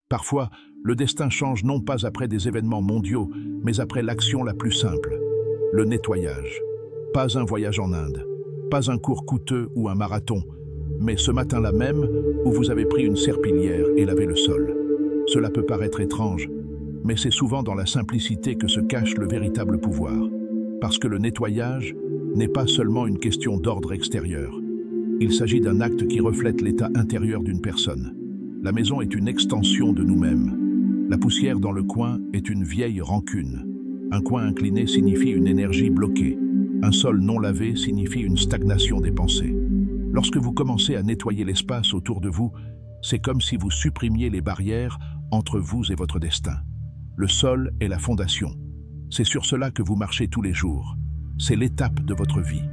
Parfois, le destin change non pas après des événements mondiaux, mais après l'action la plus simple, le nettoyage. Pas un voyage en Inde, pas un cours coûteux ou un marathon, mais ce matin-là même où vous avez pris une serpillière et lavé le sol. Cela peut paraître étrange, mais c'est souvent dans la simplicité que se cache le véritable pouvoir. Parce que le nettoyage n'est pas seulement une question d'ordre extérieur. Il s'agit d'un acte qui reflète l'état intérieur d'une personne. La maison est une extension de nous-mêmes. La poussière dans le coin est une vieille rancune. Un coin incliné signifie une énergie bloquée. Un sol non lavé signifie une stagnation des pensées. Lorsque vous commencez à nettoyer l'espace autour de vous, c'est comme si vous supprimiez les barrières entre vous et votre destin. Le sol est la fondation. C'est sur cela que vous marchez tous les jours. C'est l'étape de votre vie.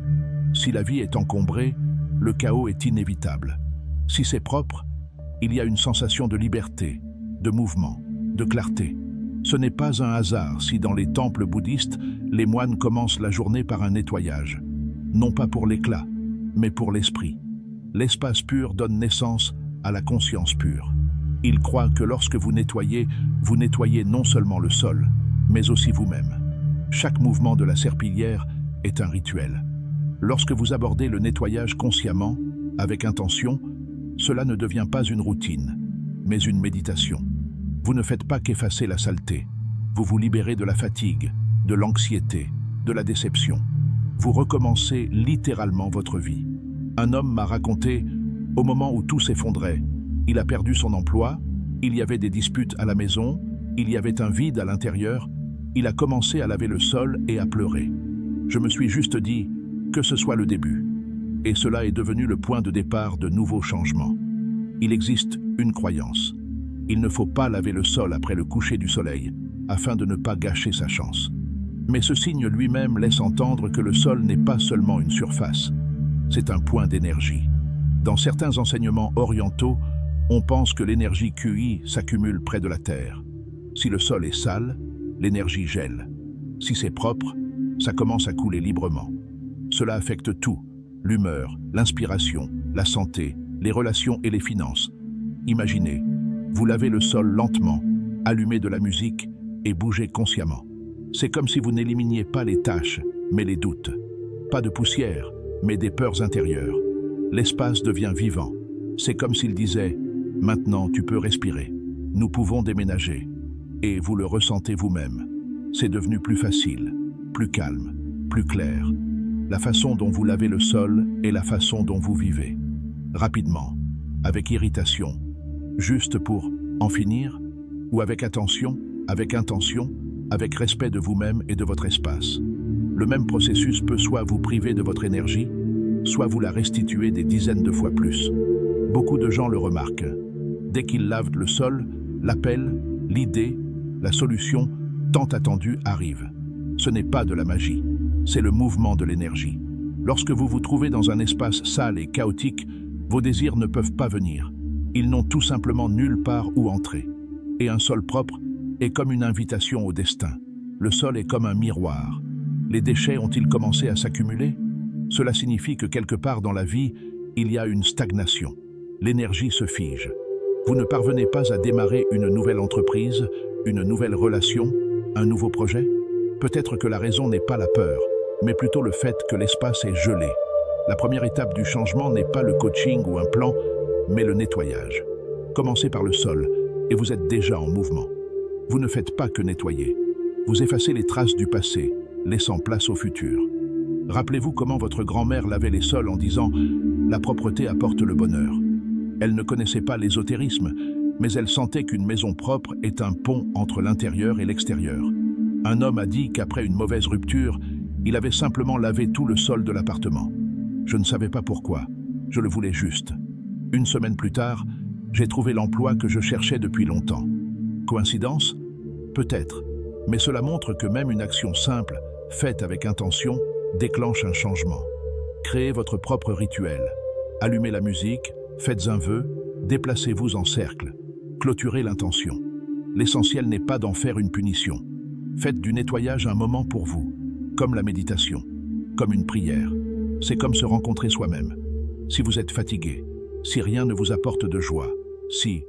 Si la vie est encombrée, le chaos est inévitable. Si c'est propre, il y a une sensation de liberté, de mouvement, de clarté. Ce n'est pas un hasard si dans les temples bouddhistes, les moines commencent la journée par un nettoyage. Non pas pour l'éclat, mais pour l'esprit. L'espace pur donne naissance à la conscience pure. Ils croient que lorsque vous nettoyez non seulement le sol, mais aussi vous-même. Chaque mouvement de la serpillière est un rituel. Lorsque vous abordez le nettoyage consciemment, avec intention, cela ne devient pas une routine, mais une méditation. Vous ne faites pas qu'effacer la saleté. Vous vous libérez de la fatigue, de l'anxiété, de la déception. Vous recommencez littéralement votre vie. Un homme m'a raconté, au moment où tout s'effondrait, il a perdu son emploi, il y avait des disputes à la maison, il y avait un vide à l'intérieur, il a commencé à laver le sol et à pleurer. Je me suis juste dit que ce soit le début. Et cela est devenu le point de départ de nouveaux changements. Il existe une croyance. Il ne faut pas laver le sol après le coucher du soleil, afin de ne pas gâcher sa chance. Mais ce signe lui-même laisse entendre que le sol n'est pas seulement une surface, c'est un point d'énergie. Dans certains enseignements orientaux, on pense que l'énergie QI s'accumule près de la terre. Si le sol est sale, l'énergie gèle. Si c'est propre, ça commence à couler librement. Cela affecte tout, l'humeur, l'inspiration, la santé, les relations et les finances. Imaginez, vous lavez le sol lentement, allumez de la musique et bougez consciemment. C'est comme si vous n'éliminiez pas les tâches, mais les doutes. Pas de poussière, mais des peurs intérieures. L'espace devient vivant. C'est comme s'il disait « Maintenant, tu peux respirer. Nous pouvons déménager. » Et vous le ressentez vous-même. C'est devenu plus facile, plus calme, plus clair. La façon dont vous lavez le sol est la façon dont vous vivez. Rapidement, avec irritation, juste pour en finir, ou avec attention, avec intention, avec respect de vous-même et de votre espace. Le même processus peut soit vous priver de votre énergie, soit vous la restituer des dizaines de fois plus. Beaucoup de gens le remarquent. Dès qu'ils lavent le sol, l'appel, l'idée, la solution tant attendue arrive. Ce n'est pas de la magie, c'est le mouvement de l'énergie. Lorsque vous vous trouvez dans un espace sale et chaotique, vos désirs ne peuvent pas venir. Ils n'ont tout simplement nulle part où entrer. Et un sol propre est comme une invitation au destin. Le sol est comme un miroir. Les déchets ont-ils commencé à s'accumuler? Cela signifie que quelque part dans la vie, il y a une stagnation. L'énergie se fige. Vous ne parvenez pas à démarrer une nouvelle entreprise, une nouvelle relation, un nouveau projet? Peut-être que la raison n'est pas la peur, mais plutôt le fait que l'espace est gelé. La première étape du changement n'est pas le coaching ou un plan, mais le nettoyage. Commencez par le sol, et vous êtes déjà en mouvement. Vous ne faites pas que nettoyer. Vous effacez les traces du passé, laissant place au futur. Rappelez-vous comment votre grand-mère lavait les sols en disant « La propreté apporte le bonheur ». Elle ne connaissait pas l'ésotérisme, mais elle sentait qu'une maison propre est un pont entre l'intérieur et l'extérieur. Un homme a dit qu'après une mauvaise rupture, il avait simplement lavé tout le sol de l'appartement. Je ne savais pas pourquoi, je le voulais juste. Une semaine plus tard, j'ai trouvé l'emploi que je cherchais depuis longtemps. Coïncidence? Peut-être, mais cela montre que même une action simple, faite avec intention, déclenche un changement. Créez votre propre rituel. Allumez la musique, faites un vœu, déplacez-vous en cercle. Clôturez l'intention. L'essentiel n'est pas d'en faire une punition. Faites du nettoyage un moment pour vous, comme la méditation, comme une prière. C'est comme se rencontrer soi-même. Si vous êtes fatigué, si rien ne vous apporte de joie, si,